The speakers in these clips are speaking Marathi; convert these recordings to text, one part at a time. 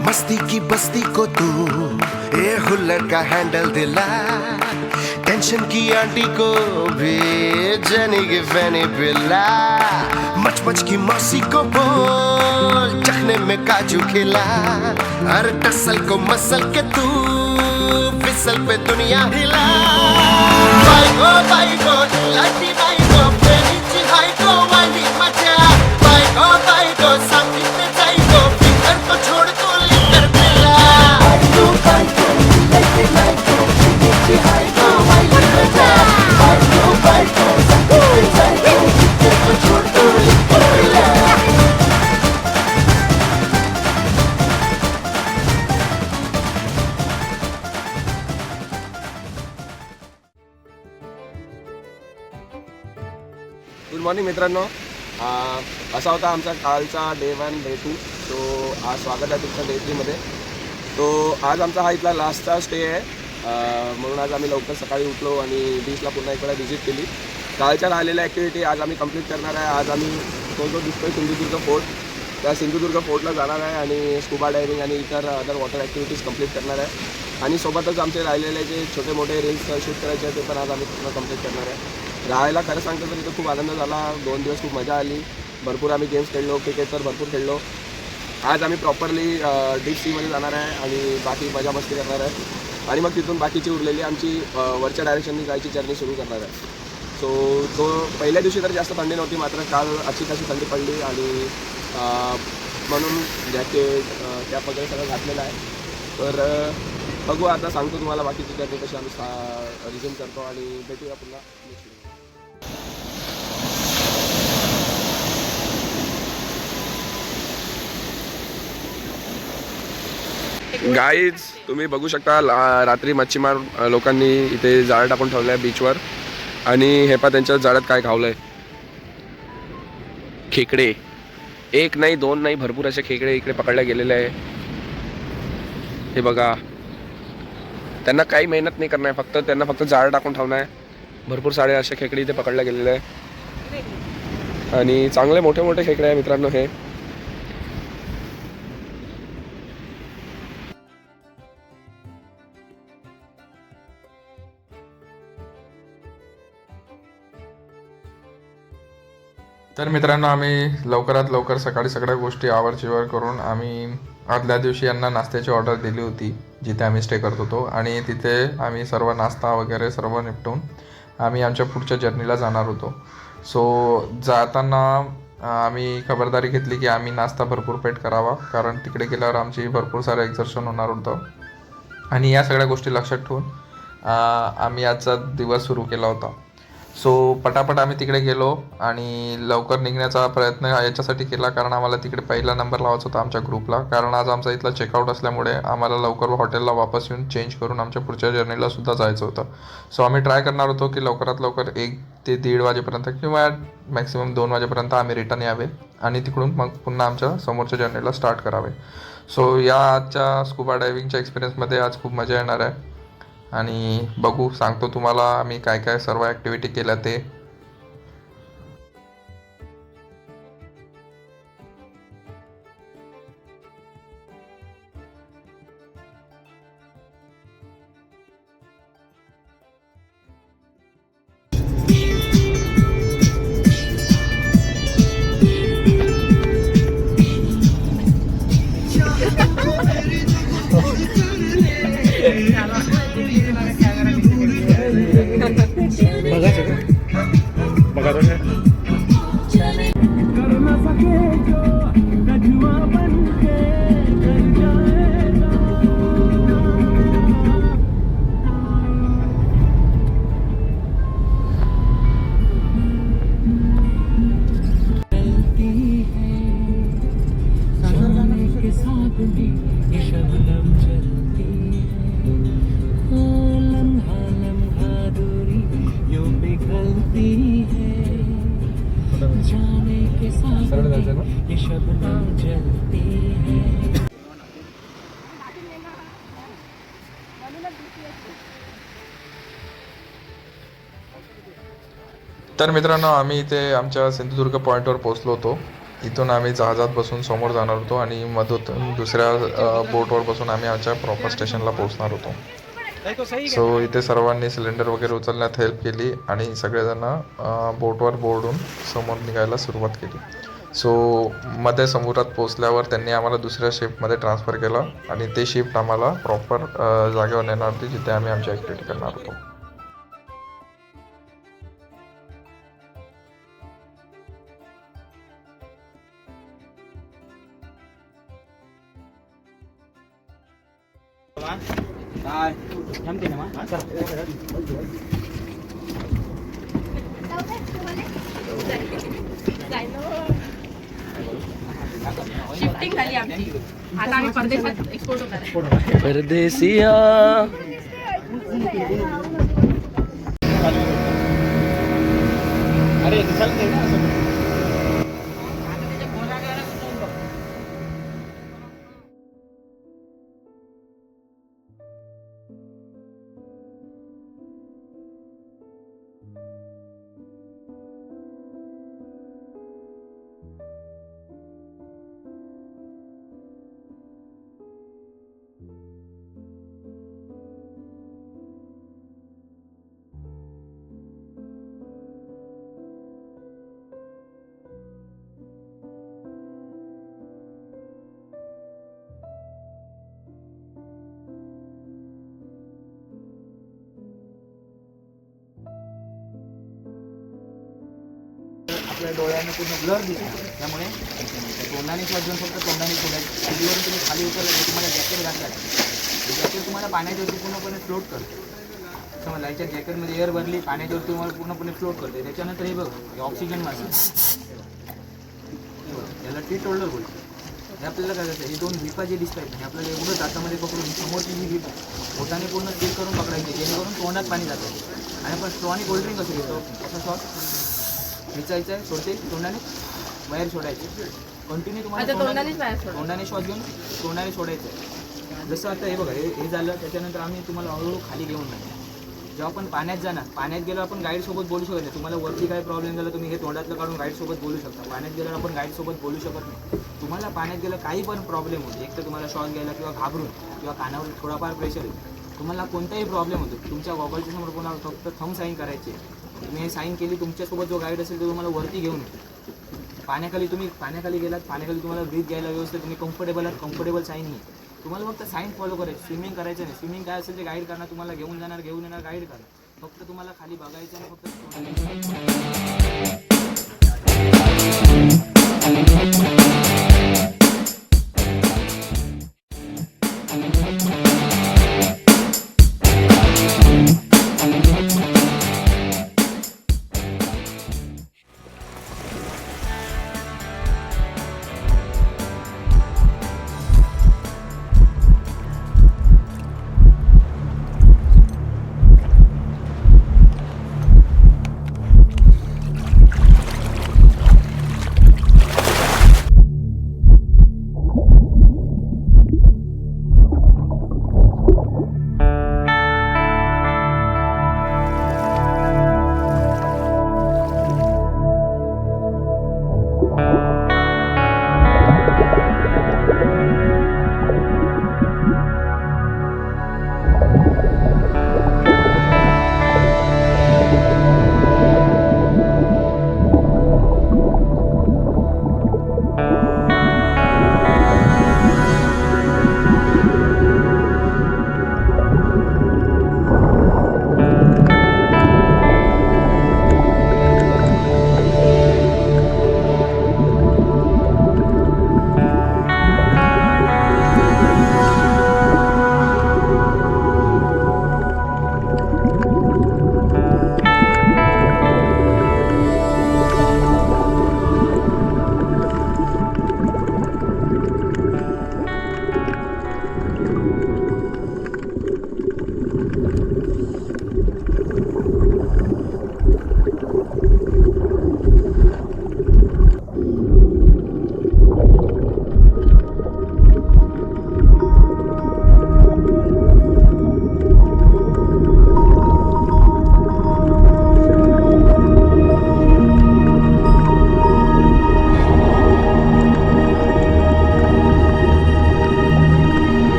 मस्ती की बस्ती को तू ये हुल्लड़ का हैंडल दिला, टेंशन की आंटी को भी जनी की फैनी पिला, मच मच की मौसी को बोल चखने में काजू खिला, हर टसल को मसल के तू फिसल पे दुनिया हिला। बाई गो लाटी बाई गो प्रेमी चिहाई गो वाली मचा, बाई गो सामने जाई गो फिकर को छोड़ दो लेकर पिला। बाई गो लाटी बाई गो प्रेमी चिहाई गो वाली मचा, बाई गो सामने जाई गो फिकर को छोड़ दो लेकर पिला। गुड मॉर्निंग मित्रांनो, असा होता आमचा कालचा डे 1 डे 2. तो आज स्वागत आहे तुमचं डे 3मध्ये. तो आज आमचा हा इथला लास्टचा स्टे आहे, म्हणून आज आम्ही लवकर सकाळी उठलो आणि बीचला पुन्हा एक वेळा व्हिजिट केली. कालच्या राहिलेल्या ॲक्टिव्हिटी आज आम्ही कंप्लीट करणार आहे. आज आम्ही तो दिसतोय सिंधुदुर्ग फोर्ट, त्या सिंधुदुर्ग फोर्टला जाणार आहे आणि स्कुबा डायव्हिंग आणि इतर अदर वॉटर ॲक्टिव्हिटीज कंप्लीट करणार आहे. आणि सोबतच आमचे राहिलेले जे छोटे मोठे रील्स शूट करायचे आहेत ते पण आज आम्ही पूर्ण कंप्लीट करणार आहे. राहायला खरं सांगतो तर इथं खूप आनंद झाला. 2 दिवस खूप मजा आली. भरपूर आम्ही गेम्स खेळलो, क्रिकेट तर भरपूर खेळलो. आज आम्ही प्रॉपरली डीप सीमध्ये जाणार आहे आणि बाकी मजा मस्ती करणार आहे. आणि मग तिथून बाकीची उरलेली आमची वरच्या डायरेक्शननी जायची जर्नी सुरू करणार आहे. सो तो पहिल्या दिवशी तर जास्त थंडी नव्हती, मात्र काल अशी कशी थंडी पडली आणि म्हणून जॅकेट कॅप वगैरे सगळं घातलेलं आहे. तर बघू, आता सांगतो तुम्हाला बाकीची जर्नी कशी आम्ही रिझ्यूम करतो आणि भेटूया पुन्हा नेक्स्ट. गाईज तुम्ही बघू शकता, रात्री मच्छीमार लोकांनी इथे जाळं टाकून ठेवलं आहे बीचवर. आणि हे पा त्यांच्या जाळ्यात काय खावलं आहे, खेकडे. 1 नाही 2 नाही, भरपूर असे खेकडे इकडे पकडले गेलेले आहे. हे बघा, त्यांना काही मेहनत नाही करणार आहे, त्यांना फक्त जाळं टाकून ठेवणं आहे. भरपूर सारे असे खेकडे इथे पकडले गेलेले आहे आणि चांगले मोठे मोठे खेकडे आहे मित्रांनो हे. तर मित्रांनो, आम्ही लवकरात लवकर सकाळी सगळ्या गोष्टी आवरचिवर करून आम्ही आदल्या दिवशी यांना नाश्त्याची ऑर्डर दिली होती जिथे आम्ही स्टे करत होतो. आणि तिथे आम्ही सर्व नाश्ता वगैरे सर्व निपटून आम्ही आमच्या पुढच्या जर्नीला जाणार होतो. सो जाताना आम्ही खबरदारी घेतली की आम्ही नाश्ता भरपूर पेट करावा, कारण तिकडे गेल्यावर आमची भरपूर सारं एक्झर्शन होणार होतं. आणि या सगळ्या गोष्टी लक्षात ठेवून आम्ही आजचा दिवस सुरू केला होता. सो पटापट आम्ही तिकडे गेलो आणि लवकर निघण्याचा प्रयत्न याच्यासाठी केला, कारण आम्हाला तिकडे पहिला नंबर लावायचा होता आमच्या ग्रुपला. कारण आज आमचा इथला चेकआउट असल्यामुळे आम्हाला लवकर हॉटेलला वापस येऊन चेंज करून आमच्या पुढच्या जर्नीला सुद्धा जायचं होतं. सो आम्ही ट्राय करणार होतो की लवकरात लवकर 1 ते 1:30 वाजेपर्यंत किंवा मॅक्सिमम 2 वाजेपर्यंत आम्ही रिटर्न यावे आणि तिकडून मग पुन्हा आमच्या समोरच्या जर्नीला स्टार्ट करावे. सो या आजच्या स्कुबा डायव्हिंगच्या एक्सपिरियन्समध्ये आज खूप मजा येणार आहे आणि बघू, सांगतो तुम्हाला आम्ही काय काय सर्व ॲक्टिव्हिटी केल्या ते. तर मित्रांनो, आम्ही इथे आमच्या सिंधुदुर्ग पॉईंटवर पोहोचलो होतो. इथून आम्ही जहाजात बसून समोर जाणार होतो आणि मधून दुसऱ्या बोटवर बसून आम्ही आमच्या प्रॉपर स्टेशनला पोहोचणार होतो. सो इथे सर्वांनी सिलेंडर वगैरे उचलण्यात हेल्प केली आणि सगळेजण बोटवर बोर्डून समोर निघायला सुरुवात केली. सो मध्ये समुद्रात पोचल्यावर त्यांनी आम्हाला दुसऱ्या शिफ्टमध्ये ट्रान्सफर केलं आणि ते शिफ्ट आम्हाला प्रॉपर जागेवर नेणार होती जिथे आम्ही आमची ॲक्टिव्हिटी करणार होतो. शिफ्टिंग झाली आमची. आता आम्ही परदेशात एक्सपोर्ट होणार आहे. परदेसिया. आपल्या डोळ्याने पूर्ण ब्लर दिसणार, त्यामुळे तोंडाने श्वास घेऊन फक्त तोंडाने सोडायचं. सीडीवरून तुम्ही खाली उतरलं तुम्हाला जॅकेट घातलं, जॅकेट तुम्हाला पाण्याच्यावरती पूर्णपणे फ्लोट करते. समजा याच्या जॅकेटमध्ये एअर भरली, पाण्याच्यावरती तुम्हाला पूर्णपणे फ्लोट करते. त्याच्यानंतर हे बघा, हे ऑक्सिजन मास्क, याला टी टोल्डर बोलतो. हे आपल्याला काय करायचं, हे दोन ग्रिपा जे दिसत आहेत हे आपल्याला एवढं दातामध्ये पकडून समोरची जी ग्रीप बोटाने पूर्ण चेक करून पकडायची, जेणेकरून तोंडात पाणी जातं. आणि आपण स्ट्रॉनी कोल्ड्रिंक कसं घेतो, असं शॉट खेचायचं आहे, सोडते तोंडाने बाहेर सोडायचं. कंटिन्यू तुम्हाला तोंडाने श्वास घेऊन तोंडाने सोडायचं आहे. जसं आता हे बघा, हे झालं. त्याच्यानंतर आम्ही तुम्हाला हळूहळू खाली घेऊन जाणार. जेव्हा आपण पाण्यात जाणार, पाण्यात गेलो आपण गाईडसोबत बोलू शकत नाही. तुम्हाला वरती काय प्रॉब्लेम झाला, तुम्ही हे तोंडातलं काढून गाईडसोबत बोलू शकता. पाण्यात गेल्यावर आपण गाईडसोबत बोलू शकत नाही. तुम्हाला पाण्यात गेलं काही पण प्रॉब्लेम होतो, एक तर तुम्हाला श्वास घ्यायला किंवा घाबरून किंवा कानावर थोडाफार प्रेशर येतो, तुम्हाला कोणताही प्रॉब्लेम होतो, तुमच्या गॉगलच्या समोर कोणाला फक्त थंब साईन करायची. तुम्ही हे साईन केली, तुमच्यासोबत जो गाईड असेल तो तुम्हाला वरती घेऊन येतो. पाण्याखाली तुम्ही पाण्याखाली गेलात, पाण्याखाली तुम्हाला ब्रीथ घ्यायला व्यवस्थित, तुम्ही कम्फर्टेबल आहात, कम्फर्टेबल साईन नाही. तुम्हाला फक्त साईन फॉलो करायची, स्विमिंग करायचं नाही. स्विमिंग काय असेल ते गाईड करणार, तुम्हाला घेऊन जाणार, घेऊन येणार, गाईड करणार. फक्त तुम्हाला खाली बघायचं आणि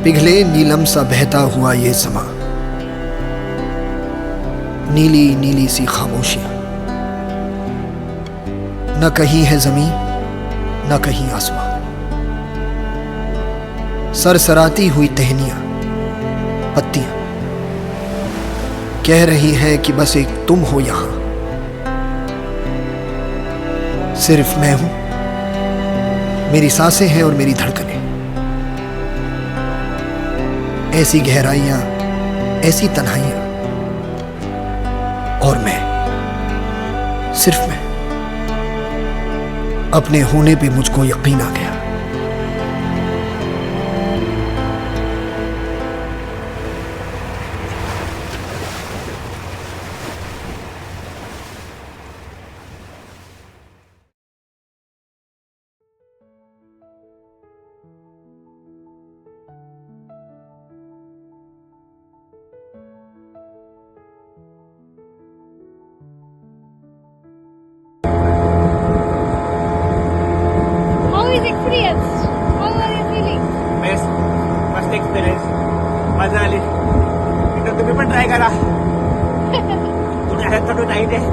पिघले नीलम सा बहता हुआ ये समा, नीली नीली सी खामोशियां, न कहीं है जमीन न कहीं आसमां, सरसराती हुई टहनियां पत्तियां कह रही है कि बस एक तुम हो यहां, सिर्फ मैं हूं, मेरी सांसें हैं और मेरी धड़कनें, ऐसी गहराइयां ऐसी तन्हाइयां, और मैं, सिर्फ मैं, अपने होने पे मुझको यकीन आ गया। मस्त एक्सपिरियन्स, मजा आली. इथं तुम्ही पण ट्राय करा. थोडं टाईट आहे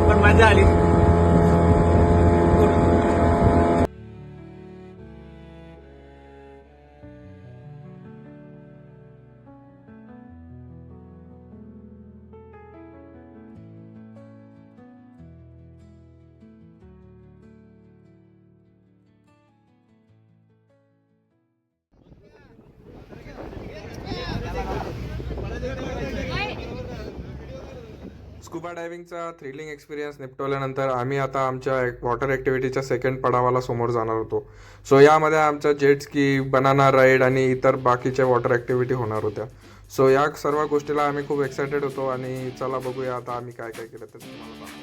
पण मजा आली. स्कुबा डायव्हिंगचा थ्रिलिंग एक्सपिरियन्स निपटवल्यानंतर आम्ही आता आमच्या वॉटर ॲक्टिव्हिटीच्या सेकंड पडावाला समोर जाणार होतो. सो यामध्ये आमच्या जेट स्की, बनाना राईड आणि इतर बाकीच्या वॉटर ॲक्टिव्हिटी होणार होत्या. सो या सर्व गोष्टीला आम्ही खूप एक्सायटेड होतो आणि चला बघूया आता आम्ही काय काय केलं ते तुम्हाला सांगू.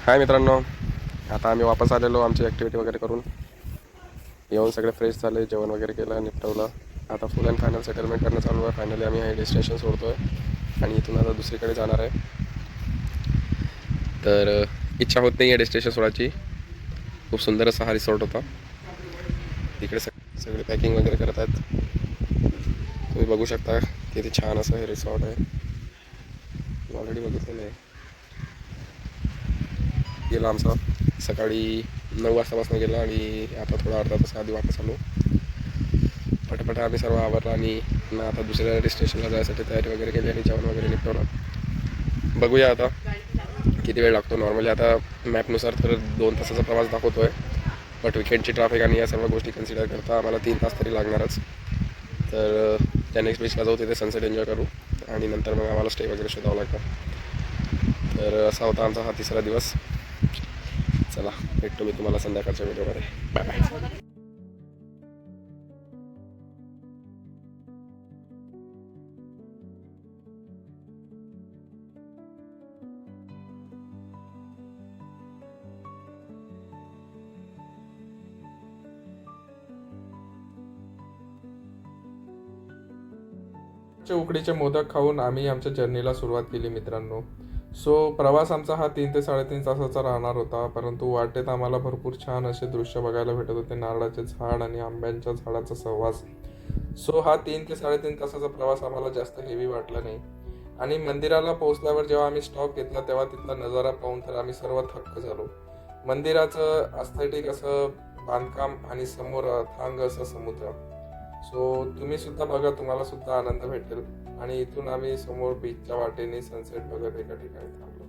हाय मित्रांनो, आता आम्ही वापस आलेलो आमची ॲक्टिव्हिटी वगैरे करून. येऊन सगळे फ्रेश झाले, जेवण वगैरे केलं, निपटवलं. आता फुल अँड फायनल सेटलमेंट करणं चालू आहे. फायनली आम्ही हे डेस्टिनेशन सोडतो आहे आणि इथून आता दुसरीकडे जाणार आहे. तर इच्छा होत नाही आहे डेस्टिनेशन सोडायची. खूप सुंदर असा हा रिसॉर्ट होता. इकडे सगळे पॅकिंग वगैरे करत आहेत. तुम्ही बघू शकता किती छान असं हे रिसॉर्ट आहे. ऑलरेडी बघितलेलं आहे. गेला आमचा सकाळी 9 वाजतापासून गेला आणि आता थोडा अर्धा तास आधी वापस आलो. पटापट आम्ही सर्व आवरला आणि आता दुसऱ्या डेस्टिनेशनला जायसाठी तयारी वगैरे केली आणि जेवण वगैरे निपटवलं. बघूया आता किती वेळ लागतो. नॉर्मली आता मॅपनुसार तर 2 तासाचा प्रवास दाखवतो आहे, बट विकेंडची ट्रॅफिक आणि या सर्व गोष्टी कन्सिडर करता आम्हाला 3 तास तरी लागणारच. तर त्या नेक्स्ट बीचला जाऊ, तिथे सनसेट एन्जॉय करू आणि नंतर मग आम्हाला स्टे वगैरे शोधावं लागतं. तर असा होता आमचा हा 3रा दिवस. चला भेटतो मी तुम्हाला संध्याकाळच्या व्हिडिओमध्ये. Bye bye. उकडीचे मोदक खाऊन आम्ही आमच्या जर्नीला सुरुवात केली मित्रांनो. सो प्रवास आमचा हा 3 ते 3.5 तासाचा राहणार होता, परंतु वाटेत आम्हाला भरपूर छान असे दृश्य बघायला भेटत होते. नारळाचे झाड आणि आंब्यांच्या झाडाचा सहवास. सो हा 3 ते 3.5 तासाचा प्रवास आम्हाला जास्त हेवी वाटला नाही. आणि मंदिराला पोहोचल्यावर जेव्हा आम्ही स्टॉप घेतला तेव्हा तिथला नजारा पाहून तर आम्ही सर्व थक्क झालो. मंदिराचं अस्थेटिक असं बांधकाम आणि समोर अथांग असं समुद्र. सो तुम्ही सुद्धा बघा, तुम्हाला सुद्धा आनंद भेटेल. आणि इथून आम्ही समोर बीचच्या वाटेने सनसेट बघत एका ठिकाणी थांबलो.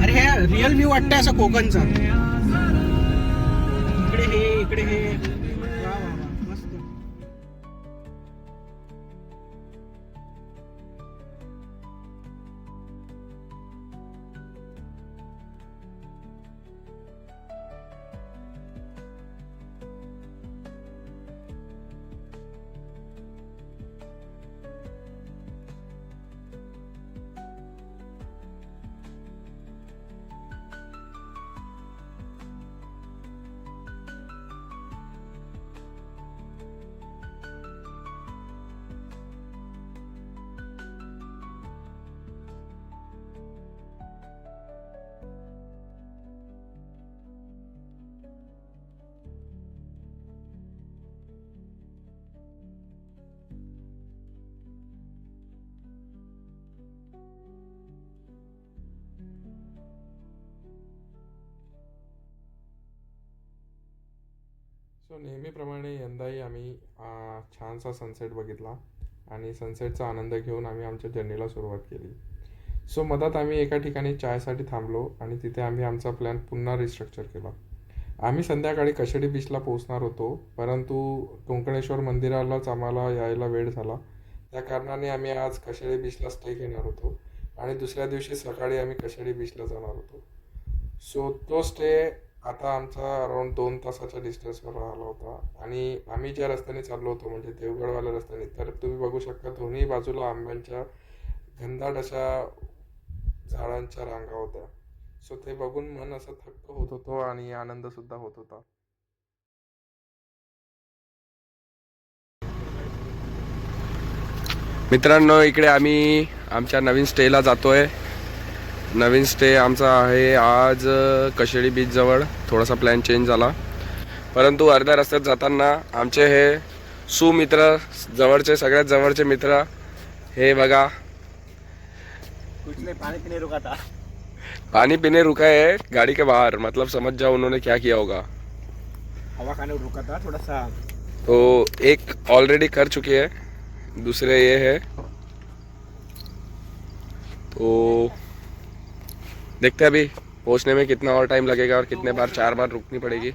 अरे हे रिअल व्ह्यू वाटतंय असं कोकणचा. इकडे हे वा वा वा, मस्त. सो नेहमीप्रमाणे यंदाही आम्ही छानसा सनसेट बघितला आणि सनसेटचा आनंद घेऊन आम्ही आमच्या जर्नीला सुरुवात केली. सो मधात आम्ही एका ठिकाणी चायसाठी थांबलो आणि तिथे आम्ही आमचा प्लॅन पुन्हा रिस्ट्रक्चर केला. आम्ही संध्याकाळी कशेडी बीचला पोहोचणार होतो, परंतु कुंकणेश्वर मंदिरालाच आम्हाला यायला वेळ झाला. त्या कारणाने आम्ही आज कशेडी बीचला स्टे घेणार होतो आणि दुसऱ्या दिवशी सकाळी आम्ही कशेडी बीचला जाणार होतो. सो तो स्टे आता आमचा अराउंड 2 तासाच्या डिस्टन्सवर राहिला होता. आणि आम्ही ज्या रस्त्याने चाललो होतो म्हणजे देवगडवाल्या रस्त्याने, तर तुम्ही बघू शकता दोन्ही बाजूला आंब्यांच्या घनदाट अशा झाडांच्या रांगा होत्या. सो ते बघून मन असं थक्क होत होतो आणि आनंद सुद्धा होत होता. मित्रांनो, इकडे आम्ही आमच्या नवीन स्टेला जातोय. नवीन स्टे आमचा आहे आज कशेडी बीच जवळ. थोडासा प्लॅन चेंज झाला, परंतु अर्ध्या रस्त्यात जाताना आमचे हे सुमित्र, जवळचे सगळ्यात जवळचे मित्र, हे बघा. कुछ नहीं, पानी पीने रुका था. पानी पीने रुका है गाड़ी के बाहर. मतलब समझ जाओ उन्होंने क्या किया होगा. हवा खाने रुका था थोड़ा सा. तो एक ऑलरेडी कर चुके हैं, दूसरे ये है. तो देखते हैं अभी पहुंचने में कितना और टाइम लगेगा और कितने बार 4 बार रुकनी पड़ेगी.